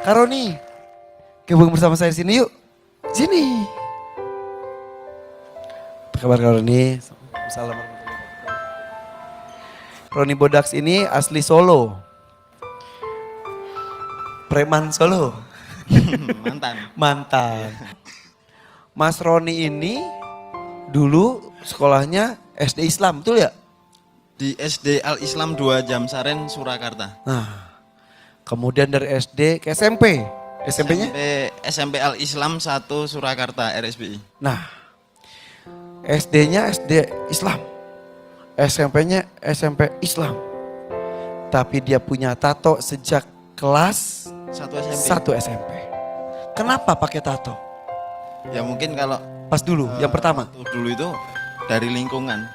Karoni, gabung bersama saya di sini yuk. Sini. Apa kabar Karoni? Salam. Roni Bodaks ini asli Solo. Preman Solo. Mantan. Mas Roni ini dulu sekolahnya SD Islam, betul ya? Di SD Al Islam 2 Jamsaren, Surakarta. Nah, kemudian dari SD ke SMP. SMP-nya? SMP Al Islam 1 Surakarta, RSBI. Nah, SD-nya SD Islam. SMP-nya SMP Islam. Tapi dia punya tato sejak kelas 1 SMP. 1 SMP. Kenapa pakai tato? Ya mungkin kalau Pas dulu, yang pertama. waktu dulu itu dari lingkungan.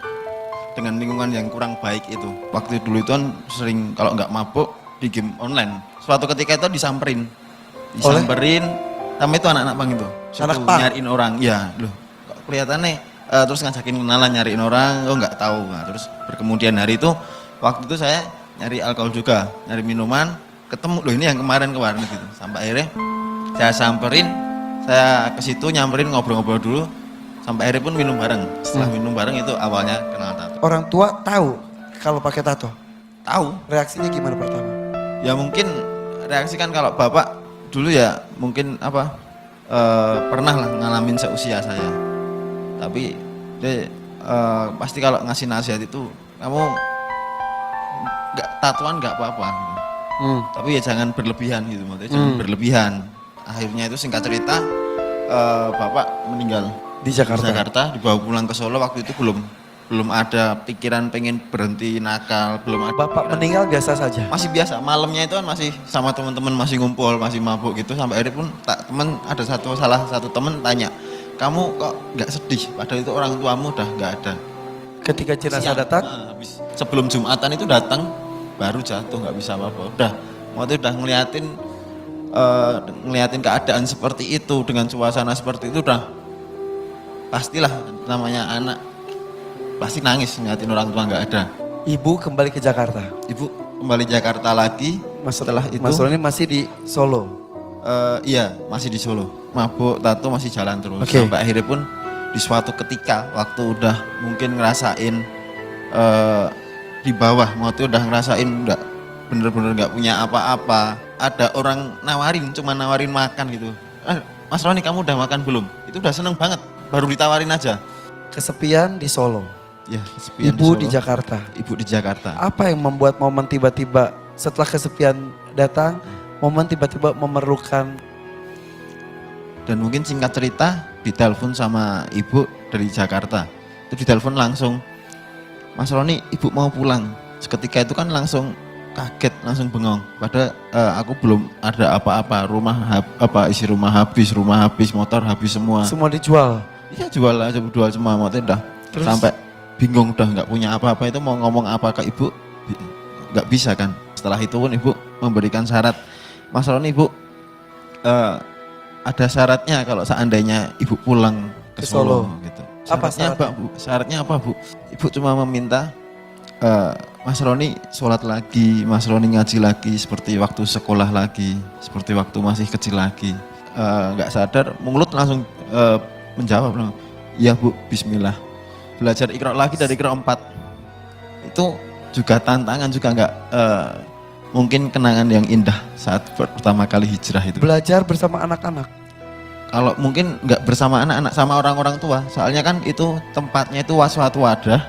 Dengan lingkungan yang kurang baik itu. Waktu dulu itu kan sering kalau nggak mabuk di game online. Suatu ketika itu disamperin. Sama itu anak-anak pang itu. Anak Suruh pang? nyariin orang. Ya loh kok kelihatannya terus ngajakin kenalan nyariin orang. Oh nggak tahu. Nah, terus berkemudian hari itu waktu itu saya nyari alkohol juga. Nyari minuman. Ketemu loh ini yang kemarin gitu. Sampai akhirnya saya samperin. Saya ke situ nyamperin ngobrol-ngobrol dulu. Sampai akhirnya pun minum bareng. Setelah minum bareng itu awalnya kenal tato. Orang tua tahu kalau pakai tato. Tahu. Reaksinya gimana pertama? Ya mungkin reaksi kan kalau bapak dulu ya mungkin pernah lah ngalamin seusia saya. Tapi dia pasti kalau ngasih nasihat itu kamu nggak tatoan nggak apa-apa. Tapi ya jangan berlebihan gitu, maksudnya jangan berlebihan. Akhirnya itu singkat cerita bapak meninggal Di Jakarta. dibawa pulang ke Solo. Waktu itu belum ada pikiran pengen berhenti nakal, belum ada. Bapak meninggal biasa saja. Masih biasa, malamnya itu kan masih sama teman-teman masih ngumpul, masih mabuk gitu. Sampai akhirnya pun ada salah satu teman tanya, kamu kok nggak sedih? Padahal itu orang tuamu udah nggak ada. Ketika jenazah Siang, datang, habis sebelum Jumatan itu datang, baru jatuh nggak bisa apa-apa. Waktu udah ngeliatin keadaan seperti itu dengan suasana seperti itu udah pastilah namanya anak pasti nangis ngeliatin orang tua nggak ada. ibu kembali ke Jakarta. Ibu kembali Jakarta lagi. Setelah itu Mas Roni masih di Solo. iya masih di Solo. Mabuk, tato masih jalan terus. Oke. Sampai akhirnya pun di suatu ketika waktu udah mungkin ngerasain di bawah, waktu udah ngerasain udah bener-bener nggak punya apa-apa. Ada orang cuma nawarin makan gitu. Mas Roni kamu udah makan belum? Itu udah seneng banget, baru ditawarin aja. Kesepian di Solo. Ya, kesepian Ibu di Solo. Jakarta. Ibu di Jakarta. Apa yang membuat momen tiba-tiba setelah kesepian datang, momen tiba-tiba memerlukan. Dan mungkin singkat cerita ditelepon sama ibu dari Jakarta. Itu ditelepon langsung, Mas Roni ibu mau pulang. Seketika itu kan langsung kaget, langsung bengong. Padahal aku belum ada apa-apa, isi rumah habis, motor habis semua. Semua dijual. Iya jual semua motor udah. Terus? Sampai bingung udah nggak punya apa-apa itu mau ngomong apa ke ibu nggak bisa kan. Setelah itu pun ibu memberikan syarat, Mas Roni ibu ada syaratnya kalau seandainya ibu pulang ke Solo gitu. Apa Syaratnya apa bu? Ibu cuma meminta Mas Roni sholat lagi, Mas Roni ngaji lagi seperti waktu sekolah lagi, seperti waktu masih kecil lagi. Nggak sadar mulut langsung menjawab, iya bu, bismillah. Belajar Iqra lagi dari Iqra 4. Itu juga tantangan juga nggak mungkin kenangan yang indah saat pertama kali hijrah itu. Belajar bersama anak-anak. Kalau mungkin nggak bersama anak-anak, sama orang-orang tua. Soalnya kan itu tempatnya itu suatu wadah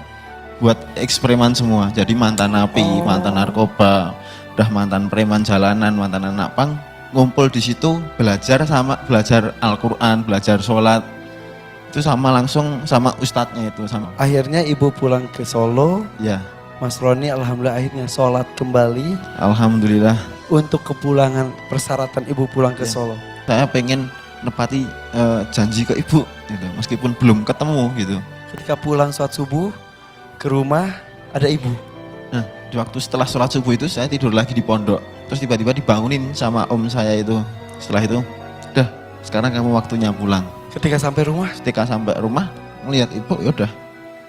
buat eksperimen semua. Jadi mantan napi, mantan narkoba, udah mantan preman jalanan, mantan anak pang, ngumpul di situ belajar Al-Quran, belajar sholat. Itu langsung sama ustadznya itu sama. Akhirnya ibu pulang ke Solo. Ya, Mas Roni alhamdulillah akhirnya sholat kembali. alhamdulillah. Untuk kepulangan persyaratan ibu pulang ke Solo. Saya pengen nepati janji ke ibu gitu, meskipun belum ketemu gitu. Ketika pulang sholat subuh ke rumah ada ibu. Nah, di waktu setelah sholat subuh itu saya tidur lagi di pondok. Terus tiba-tiba dibangunin sama om saya itu. Setelah itu, udah sekarang kamu waktunya pulang. Ketika sampai rumah melihat ibu ya udah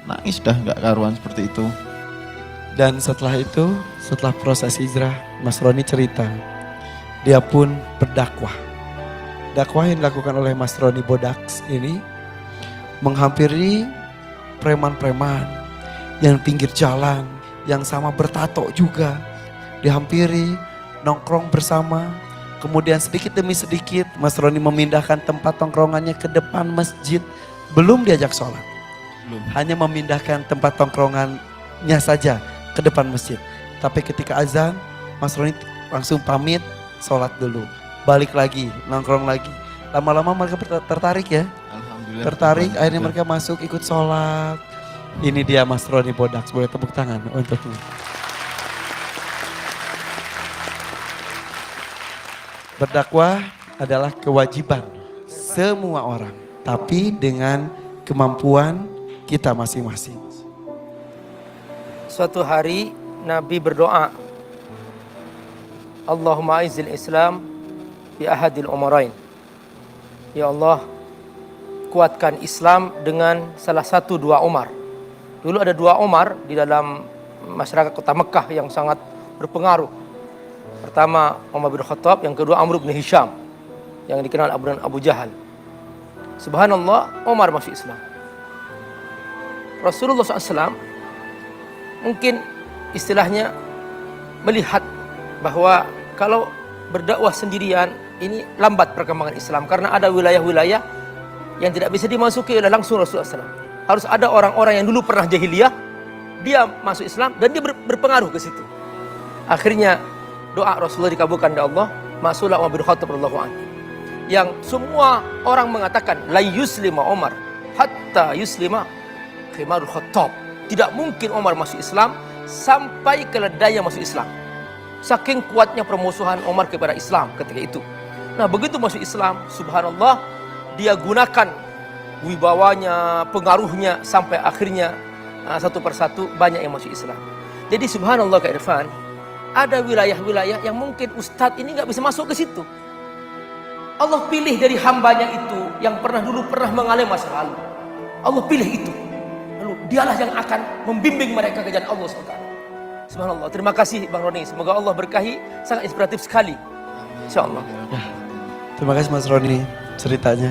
nangis dah nggak karuan seperti itu. dan setelah itu, setelah proses hijrah, Mas Roni cerita dia pun berdakwah. Dakwah yang dilakukan oleh Mas Roni Bodaks ini menghampiri preman-preman yang pinggir jalan, yang sama bertato juga. Dihampiri, nongkrong bersama. Kemudian sedikit demi sedikit Mas Roni memindahkan tempat tongkrongannya ke depan masjid. Belum diajak sholat. Belum. Hanya memindahkan tempat tongkrongannya saja ke depan masjid. Tapi ketika azan, Mas Roni langsung pamit, sholat dulu. Balik lagi, nongkrong lagi. Lama-lama mereka tertarik ya. Alhamdulillah. Tertarik, banyak akhirnya juga. mereka masuk ikut sholat. Ini dia Mas Roni Bodaks, boleh tepuk tangan untuknya. Berdakwah adalah kewajiban semua orang. Tapi dengan kemampuan kita masing-masing. Suatu hari Nabi berdoa, Allahumma aizil Islam bi ahadil umarain. Ya Allah, kuatkan Islam dengan salah satu dua Umar. Dulu ada dua Umar di dalam masyarakat kota Mekah yang sangat berpengaruh. Pertama Umar bin Khattab, yang kedua Amr bin Hisham yang dikenal Abu Jahal. Subhanallah, Umar masuk Islam. Rasulullah SAW mungkin istilahnya melihat bahwa kalau berdakwah sendirian ini lambat perkembangan Islam, karena ada wilayah-wilayah yang tidak bisa dimasuki oleh langsung Rasulullah SAW. Harus ada orang-orang yang dulu pernah jahiliyah, dia masuk Islam dan dia berpengaruh ke situ. Akhirnya doa Rasulullah dikabulkan oleh Allah, masuklah Umar bin Khattab radhiyallahu anhu. Yang semua orang mengatakan la yuslima Umar hatta yuslima Khimarul Khattab. Tidak mungkin Umar masuk Islam sampai keledainya masuk Islam. Saking kuatnya permusuhan Umar kepada Islam ketika itu. Nah, begitu masuk Islam, subhanallah, dia gunakan wibawanya, pengaruhnya, sampai akhirnya satu persatu banyak yang masuk Islam. Jadi subhanallah Kak Irfan, ada wilayah-wilayah yang mungkin ustadz ini nggak bisa masuk ke situ. Allah pilih dari hambanya itu yang dulu pernah mengalami masa lalu. Allah pilih itu. Lalu dialah yang akan membimbing mereka ke jalan Allah SWT. Subhanallah. Terima kasih Bang Roni. Semoga Allah berkahi. Sangat inspiratif sekali. InsyaAllah. Terima kasih Mas Roni ceritanya.